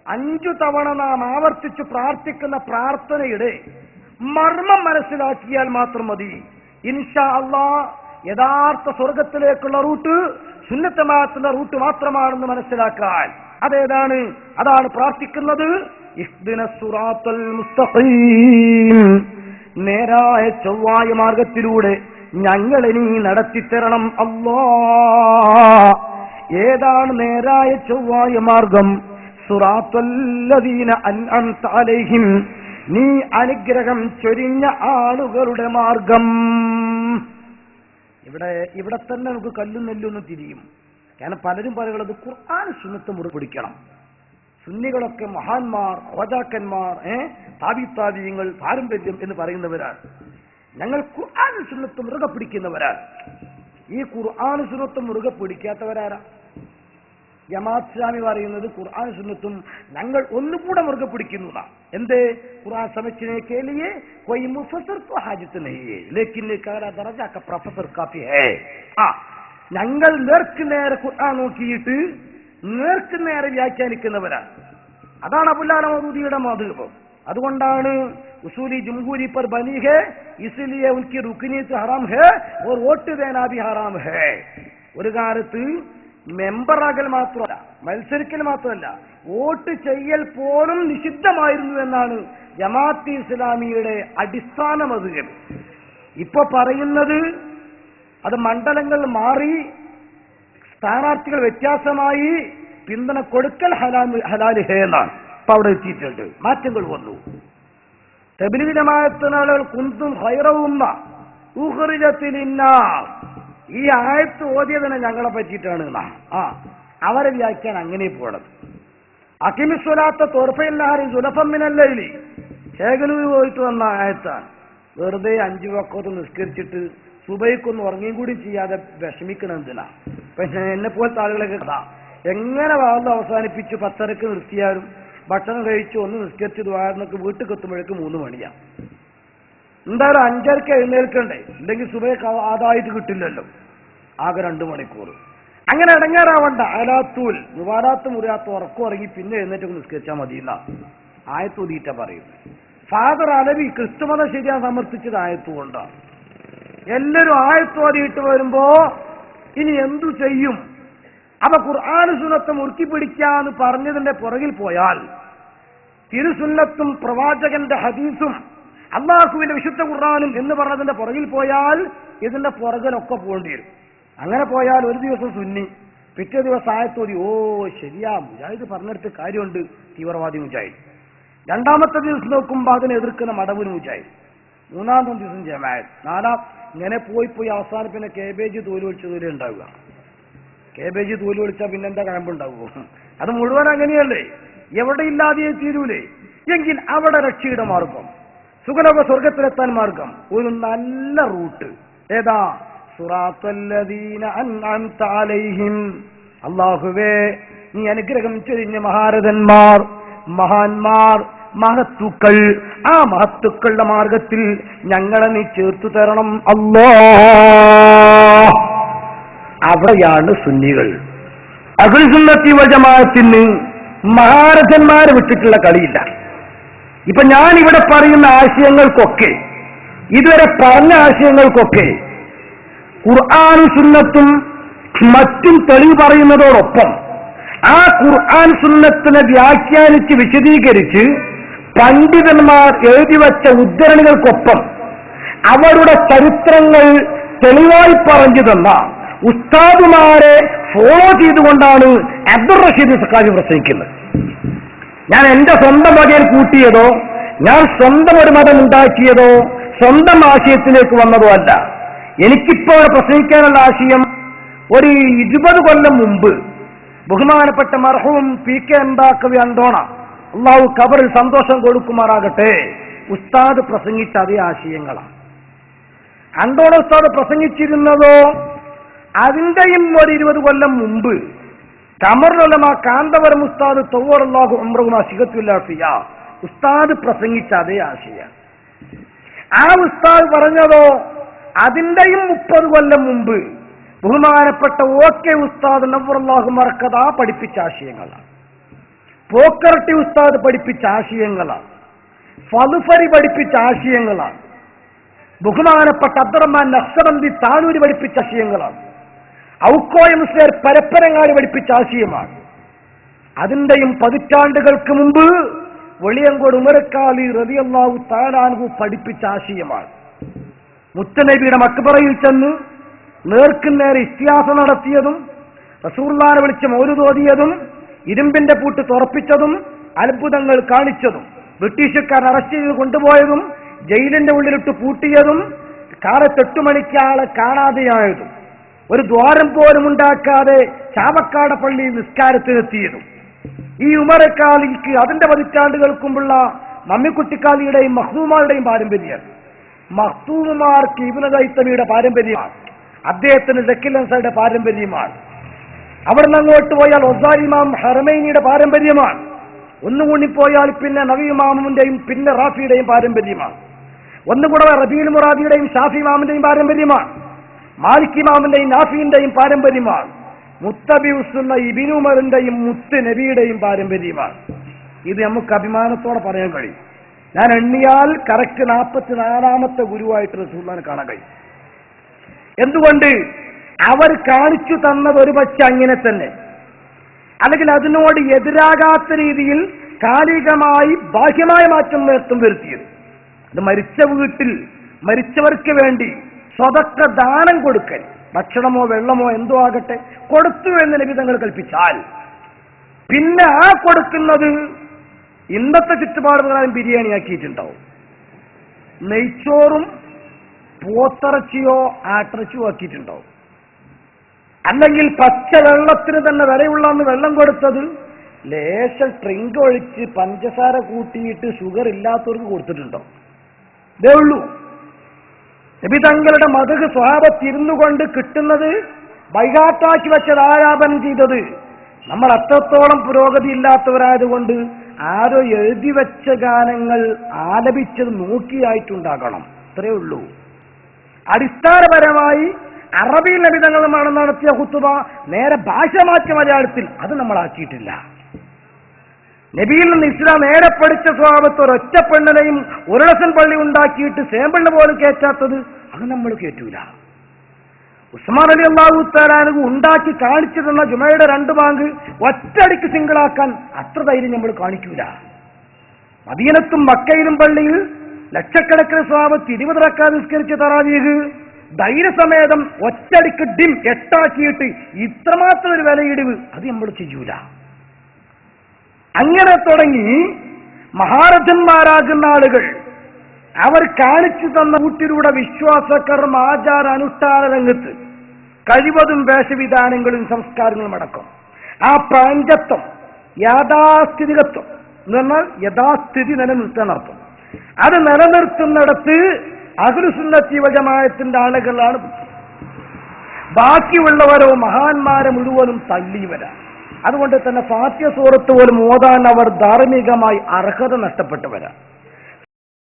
5 തവണ നാം ആവർത്തിച്ച് പ്രാർത്ഥിക്കുന്ന പ്രാർത്ഥനയുടെ മർമ്മം മനസ്സിലാക്കിയാൽ മാത്രം മതി. ഇൻഷാ അല്ലാഹ് യഥാർത്ഥ സ്വർഗത്തിലേക്കുള്ള റൂട്ട് സുന്നത്ത് ജമാഅത്തിന്റെ റൂട്ട് മാത്രമാണെന്ന് മനസ്സിലാക്കാൻ. അതേതാണ്? അതാണ് പ്രാർത്ഥിക്കുന്നത്, ഇഹ്ദിനസ് സിറാത്തൽ മുസ്തഖീം, നേരായ ചൊവ്വായ മാർഗത്തിലൂടെ ഞങ്ങളെ നീ നടത്തിത്തരണം അല്ലാഹ്. ഏതാണ് നേരായ ചൊവ്വായ മാർഗം? സിറാത്തല്ലദീന അൻഅംത അലൈഹിം, നീ അനുഗ്രഹം ചൊരിഞ്ഞ ആളുകളുടെ മാർഗം. ഇവിടെ തന്നെ നമുക്ക് കല്ലും നെല്ലൊന്നും തിരിയും. കാരണം പലരും പറയുന്നത് ഖുർആൻ സുന്നത്ത് മുറുകെ പിടിക്കണം. സുന്നികളൊക്കെ മഹാന്മാർ, ഹോജാക്കന്മാർ, താബിത്താബിയങ്ങൾ, പാരമ്പര്യം എന്ന് പറയുന്നവരാണ്. ഞങ്ങൾ ഖുർആൻ സുന്നത്ത് മുറുകെ പിടിക്കുന്നവരാണ്. ഈ ഖുർആൻ സുന്നത്ത് മുറുകെ പിടിക്കാത്തവരാരാ? ജമാഅത്ത് ഇസ്ലാമി പറയുന്നത് ഖുർആൻ സുന്നത്തും ഞങ്ങൾ ഒന്നുകൂടെ മുറുകെ പിടിക്കുന്നു. എന്തേ? ഖുർആൻ സമझने के लिए कोई मुफस्सिर को हाजत नहीं है लेकिन कारा दर्जा का प्रोफेसर काफी है. ഞങ്ങൾ നേർക്ക് നേരെ ഖുർആൻ നോക്കിയിട്ട് നേർക്ക് നേരെ വ്യാഖ്യാനിക്കുന്നവരാണ്. അതാണ് അബുൽ മൗദൂദിയുടെ മാതൃക. അതുകൊണ്ടാണ് ഉസൂലി ജംഹൂരി पर बनी है इसलिए उनकी रुकनीयत हराम है और वोट देना भी हराम है. ഒരു കാലത്ത് മെമ്പറാകൽ മാത്രമല്ല, മത്സരിക്കൽ മാത്രമല്ല, വോട്ട് ചെയ്യൽ പോലും നിഷിദ്ധമായിരുന്നു എന്നാണ് ജമാഅത്ത് ഇസ്ലാമിയുടെ അടിസ്ഥാന മദ്ഹബ്. ഇപ്പൊ പറയുന്നത് അത് മണ്ഡലങ്ങൾ മാറി, സ്ഥാനാർത്ഥികൾ വ്യത്യാസമായി, പിന്തുണ കൊടുക്കൽ ഹലാൽ ഹേ എന്നാണ്. ഇപ്പൊ അവിടെ എത്തിയിട്ടുണ്ട്, മാറ്റങ്ങൾ വന്നു. തബ്ലീഗ് ജമാഅത്തിന്റെ ആളുകൾ കുന്തും ഖൈറ ഉമ്മ ഉഖ്രിജത് ലിന്നാസ്, ഈ ആയത്ത് ഓതിയതിനെ ഞങ്ങളെ പറ്റിയിട്ടാണ്. അവരെ വ്യാഖ്യാനം അങ്ങനെ പോണത്. അഖിമിസ്വലാത്ത തോർഫയില്ലാരും സുലഫം മിനല്ലൈലി, ശേഖലൂർ പോയിട്ട് വന്ന ആയത്താണ്. വെറുതെ 5 വഖത്ത് നിസ്കരിച്ചിട്ട് സുബൈക്കൊന്നും ഉറങ്ങിയും കൂടി ചെയ്യാതെ വിഷമിക്കണം എന്തിനാ? പക്ഷെ എന്നെ പോലത്തെ ആളുകളൊക്കെ കഥ എങ്ങനെ വാർന്ന് അവസാനിപ്പിച്ച് 10:30 നിർത്തിയാലും ഭക്ഷണം കഴിച്ച് ഒന്ന് നിസ്കരിച്ച് ദ്വാരനൊക്കെ വീട്ടിൽ എത്തുമ്പോഴേക്ക് 3 മണിയാണ്. എന്തായാലും 5:30 എഴുന്നേൽക്കണ്ടേ? ഇല്ലെങ്കിൽ സുബൈക്ക് ആദായിട്ട് കിട്ടില്ലല്ലോ, ആകെ 2 മണിക്കൂർ. അങ്ങനെ ഇടങ്ങേറാവണ്ട. അലാത്തൂൽ മുബാരാത്ത് മുറിയാത്ത ഉറക്കം ഉറങ്ങി പിന്നെ എഴുന്നേറ്റ് നിസ്കരിച്ചാൽ മതി എന്നാ ആയത്തൂതിയിട്ട പറയുന്നത്. ഫാദർ അലവി ക്രിസ്തുമത ശരിയാ സമർത്ഥിച്ചത് ആയത്തുകൊണ്ടാണ്. എല്ലാവരും ആയത്തോതിയിട്ട് വരുമ്പോ ഇനി എന്തു ചെയ്യും? അപ്പൊ ഖുർആൻ സുന്നത്ത് മുറുക്കി പിടിക്കാന്ന് പറഞ്ഞതിന്റെ പുറകിൽ പോയാൽ, തിരുസുന്നത്തും പ്രവാചകന്റെ ഹദീസും അള്ളാഹുവിന്റെ വിശുദ്ധ ഖുർആനും എന്ന് പറഞ്ഞതിന്റെ പുറകിൽ പോയാൽ ഇതിന്റെ പുറകിലൊക്കെ പോകേണ്ടി വരും. അങ്ങനെ പോയാൽ ഒരു ദിവസം സുന്നി, പിറ്റേ ദിവസം ആയത്തോതി, ഓ ശരിയാ മുജാഹിദ് പറഞ്ഞെടുത്ത് കാര്യമുണ്ട്, തീവ്രവാദി മുജാഹിദ്. 2ാമത്തെ ദിവസം നോക്കുമ്പോൾ അതിനെ എതിർക്കുന്ന മടവൂർ മുജാഹിദ്. 3ാമത്തെ ദിവസം ജമാഅത്ത്. 4 ഇങ്ങനെ പോയി അവസാനം പിന്നെ കേബേജ് തോല് ഒളിച്ചതുപോലെ ഉണ്ടാവുക. കേബേജ് തോല് ഒളിച്ചാൽ പിന്നെന്താ കഴമ്പുണ്ടാവുമോ? അത് മുഴുവൻ അങ്ങനെയല്ലേ? എവിടെ ഇല്ലാതെ തീരൂലേ? എങ്കിൽ അവിടെ രക്ഷയുടെ മാർഗം, സുഖലോക സ്വർഗത്തിലെത്താൻ മാർഗം, ഒരു നല്ല റൂട്ട് ഏതാ? സിറാത്തല്ലദീന അൻഅംത അലൈഹിം, അല്ലാഹുവേ നീ അനുഗ്രഹം ചൊരിഞ്ഞ മഹാരഥന്മാർ, മഹാന്മാർ, മഹത്തുക്കൾ, ആ മഹത്തുക്കളുടെ മാർഗത്തിൽ ഞങ്ങളെ നീ ചേർത്തു തരണം അല്ലാഹ്. അവിടെയാണ് സുന്നികൾ. അഹ്ലുൽ സുന്നത്തി വൽ ജമാഅത്തിന് മഹാരഥന്മാരെ വിട്ടിട്ടുള്ള കളിയില്ല. ഇപ്പൊ ഞാൻ ഇവിടെ പറയുന്ന ആശയങ്ങൾക്കൊക്കെ, ഇതുവരെ പറഞ്ഞ ആശയങ്ങൾക്കൊക്കെ ഖുർആനും സുന്നത്തും മറ്റും തെളിവ് പറയുന്നതോടൊപ്പം ആ ഖുർആൻ സുന്നത്തിനെ വ്യാഖ്യാനിച്ച് വിശദീകരിച്ച് പണ്ഡിതന്മാർ എഴുതിവെച്ച ഉദ്ധരണികൾക്കൊപ്പം അവരുടെ ചരിത്രങ്ങൾ തെളിവായി പറഞ്ഞു തന്ന ഉസ്താദുമാരെ ഫോളോ ചെയ്തുകൊണ്ടാണ് അബ്ദുർ റഷീദ് സഖാഫി പ്രസംഗിക്കുന്നത്. ഞാൻ എന്റെ സ്വന്തം വകയിൽ കൂട്ടിയതോ, ഞാൻ സ്വന്തം ഒരു മതം ഉണ്ടാക്കിയതോ, സ്വന്തം ആശയത്തിലേക്ക് വന്നതോ അല്ല. എനിക്കിപ്പോൾ പ്രസംഗിക്കാനുള്ള ആശയം ഒരു 20 കൊല്ലം മുമ്പ് ബഹുമാനപ്പെട്ട മർഹൂം പി.കെ. എംബാക്കവി അന്തോണ, അള്ളാഹു ഖബറിൽ സന്തോഷം കൊടുക്കുമാറാകട്ടെ, ഉസ്താദ് പ്രസംഗിച്ച അതേ ആശയങ്ങളാണ്. അന്തോണ ഉസ്താദ് പ്രസംഗിച്ചിരുന്നതോ അതിന്റെയും ഒരു 20 കൊല്ലം മുമ്പ് കമറുലമ കാന്തവരം ഉസ്താദ് തൗവറല്ലാഹു ഉംറഹുമാ സിഗത്തുല്ലാഫിയ ഉസ്താദ് പ്രസംഗിച്ച അതേ ആശയം. ആ ഉസ്താദ് പറഞ്ഞതോ അതിന്റെയും 30 കൊല്ലം മുമ്പ് ബഹുമാനപ്പെട്ട ഓക്കെ ഉസ്താദ് നവ്വറല്ലാഹു മർക്കദ പഠിപ്പിച്ച ആശയങ്ങളാണ്. പോക്കർട്ടി ഉസ്താദ് പഠിപ്പിച്ച ആശയങ്ങളാണ്, ഫലുഫരി പഠിപ്പിച്ച ആശയങ്ങളാണ്, ബഹുമാനപ്പെട്ട അബ്ദുറഹ്മാൻ നഖ്ശബന്ദി താനൂരി പഠിപ്പിച്ച ആശയങ്ങളാണ്, ഔക്കോയ മുസ്ലിയാർ പരപ്പരങ്ങാടി പഠിപ്പിച്ച ആശയമാണ്. അതിന്റെയും പതിറ്റാണ്ടുകൾക്ക് മുമ്പ് വെളിയങ്കോട് ഉമറക്കാലി റളിയല്ലാഹു തആല അൻഹു പഠിപ്പിച്ച ആശയമാണ്. മുത്തനബിയുടെ മക്ബറയിൽ ചെന്ന് നേർക്കുനേരെ ഇസ്തിയാസ നടത്തിയതും റസൂലുള്ളാഹിനെ വിളിച്ച് മൗലിദ് ഓതിയതും ഇരുമ്പിന്റെ പൂട്ട് തുറപ്പിച്ചതും അത്ഭുതങ്ങൾ കാണിച്ചതും ബ്രിട്ടീഷുകാർ അറസ്റ്റ് ചെയ്ത് കൊണ്ടുപോയതും ജയിലിന്റെ ഉള്ളിലിട്ട് പൂട്ടിയതും കാലത്ത് 8 മണിക്ക് ആളെ കാണാതെയായതും ഒരു ദ്വാരം പോലും ഉണ്ടാക്കാതെ ചാവക്കാട് പള്ളിയിൽ നിസ്കാരത്തിനെത്തിയതും ഈ ഉമറക്കാലിക്ക് അതിന്റെ പതിറ്റാണ്ടുകൾക്കുമുള്ള മമ്മിക്കുട്ടിക്കാലിയുടെയും മഖ്ദൂമാരുടെയും പാരമ്പര്യം. മഖ്ദൂമാർക്ക് ഇബ്നു ഹൈതമിയുടെ പാരമ്പര്യമാണ്, അദ്ദേഹത്തിന് സക്കീൽ അൻസാരിയുടെ പാരമ്പര്യമാണ്. അവിടെ നിന്ന് അങ്ങോട്ട് പോയാൽ ഒസാരി ഇമാം ഹറമൈനിയുടെ പാരമ്പര്യമാണ്. ഒന്നുകൂടി പോയാൽ പിന്നെ നബി ഇമാമിന്റെയും പിന്നെ റാഫിയുടെയും പാരമ്പര്യമാണ്. ഒന്നുകൂടെ റബീഉൽ മുറാദിയുടെയും ഷാഫി ഇമാമിന്റെയും പാരമ്പര്യമാണ്. മാലിക് ഇമാമിന്റെയും നാഫിന്റെയും പാരമ്പര്യമാണ്. മുത്തബിഉസുന്ന ഇബ്നു ഉമറിന്റെയും മുത്ത് നബിയുടെയും പാരമ്പര്യമാണ്. ഇത് നമുക്ക് അഭിമാനത്തോടെ പറയാൻ കഴിയും. ഞാൻ എണ്ണിയാൽ കറക്റ്റ് 44ാമത്തെ ഗുരുവായിട്ട് റസൂലുള്ളാഹിനെ കാണാൻ കഴിയും. എന്തുകൊണ്ട്? അവർ കാണിച്ചു തന്നത് ഒരു പക്ഷെ അങ്ങനെ തന്നെ, അല്ലെങ്കിൽ അതിനോട് എതിരാകാത്ത രീതിയിൽ കാലികമായി ബാഹ്യമായ മാറ്റം വരുത്തിയത്. അത് മരിച്ച വീട്ടിൽ മരിച്ചവർക്ക് വേണ്ടി സ്വതക്ക ദാനം കൊടുക്കൽ, ഭക്ഷണമോ വെള്ളമോ എന്തോ ആകട്ടെ കൊടുത്തു എന്ന് നബി തങ്ങൾ കൽപ്പിച്ചാൽ പിന്നെ ആ കൊടുക്കുന്നത് ഇന്നത്തെ ചുറ്റുപാട് പ്രകാരം ബിരിയാണി ആക്കിയിട്ടുണ്ടാവും, നെയ്ച്ചോറും പോത്തിറച്ചിയോ ആട്ടിറച്ചിയോ ആക്കിയിട്ടുണ്ടാവും. അല്ലെങ്കിൽ പച്ച വെള്ളത്തിന് തന്നെ വിലയുള്ളന്ന് വെള്ളം കൊടുത്തത് ലേശം ഡ്രിങ്ക് ഒഴിച്ച് പഞ്ചസാര കൂട്ടിയിട്ട് ഷുഗർ ഇല്ലാത്തവർക്ക് കൊടുത്തിട്ടുണ്ടോ? ഇതേ ഉള്ളൂ. നബി തങ്ങളുടെ മദ്ഹ് സ്വഹാബത്തിരുന്നു കൊണ്ട് കിട്ടുന്നത് ബൈഹാട്ടാക്കി വെച്ചത് ആലാപനം ചെയ്തത് നമ്മൾ അത്രത്തോളം പുരോഗതി ഇല്ലാത്തവരായതുകൊണ്ട് ആരോ എഴുതി വെച്ച ഗാനങ്ങൾ ആലപിച്ചത് നോക്കിയായിട്ടുണ്ടാകണം. അത്രേ ഉള്ളൂ. അടിസ്ഥാനപരമായി അറബിയിൽ നബി തങ്ങളുമാണ് നടത്തിയ ഖുതുബ നേരെ ഭാഷ മാറ്റി മലയാളത്തിൽ അത് നമ്മളാക്കിയിട്ടില്ല. നബിയിൽ നിന്ന് ഇസ്ലാം നേരെ പഠിച്ച സ്വഭാവത്ത് ഒരൊറ്റ പെണ്ണിനെയും ഒരു ഡസൻ പള്ളി ഉണ്ടാക്കിയിട്ട് സേമ്പിളിന് പോലും കയറ്റാത്തത് അത് നമ്മൾ കേറ്റൂല. ഉസ്മാൻ റളിയല്ലാഹു തആല അൻഹു ഉണ്ടാക്കി കാണിച്ചു തന്ന ജുമയുടെ 2 ബാങ്ക് ഒറ്റയടിക്ക് സിംഗിളാക്കാൻ അത്ര ധൈര്യം നമ്മൾ കാണിക്കൂല. മദീനത്തും മക്കയിലും പള്ളിയിൽ ലക്ഷക്കണക്കിന് സ്വഭാവത്ത് 20 റക്അത്ത് നിസ്കരിച്ച തറാവീഹ് ധൈര്യസമേതം ഒറ്റടിക്ക് 8 ഇത്രമാത്രം ഒരു വിലയിടിവ് അത് നമ്മൾ ചെയ്യൂല. അങ്ങനെ തുടങ്ങി മഹാരഥന്മാരാകുന്ന ആളുകൾ അവർ കാണിച്ചു തന്ന കൂട്ടിലൂടെ വിശ്വാസകർമ്മ ആചാര അനുഷ്ഠാന രംഗത്ത് കഴിവതും വേഷവിധാനങ്ങളും സംസ്കാരങ്ങളും അടക്കം ആ പഞ്ചത്വം യാഥാസ്ഥിതികത്വം എന്ന് പറഞ്ഞാൽ യഥാസ്ഥിതി നിലനിർത്താനർത്ഥം. അത് നിലനിർത്തുന്നിടത്ത് അഹ്ലുസുന്നത്തി വൽ ജമാഅത്തിന്റെ ആളുകളാണ്. ബാക്കിയുള്ളവരോ മഹാന്മാരെ മുഴുവനും തള്ളിയവരാണ്. അതുകൊണ്ട് തന്നെ ഫാത്തിഹ സൂറത്ത് പോലും ഓതാൻ അവർ ധാർമ്മികമായി അർഹത നഷ്ടപ്പെട്ടവരാണ്.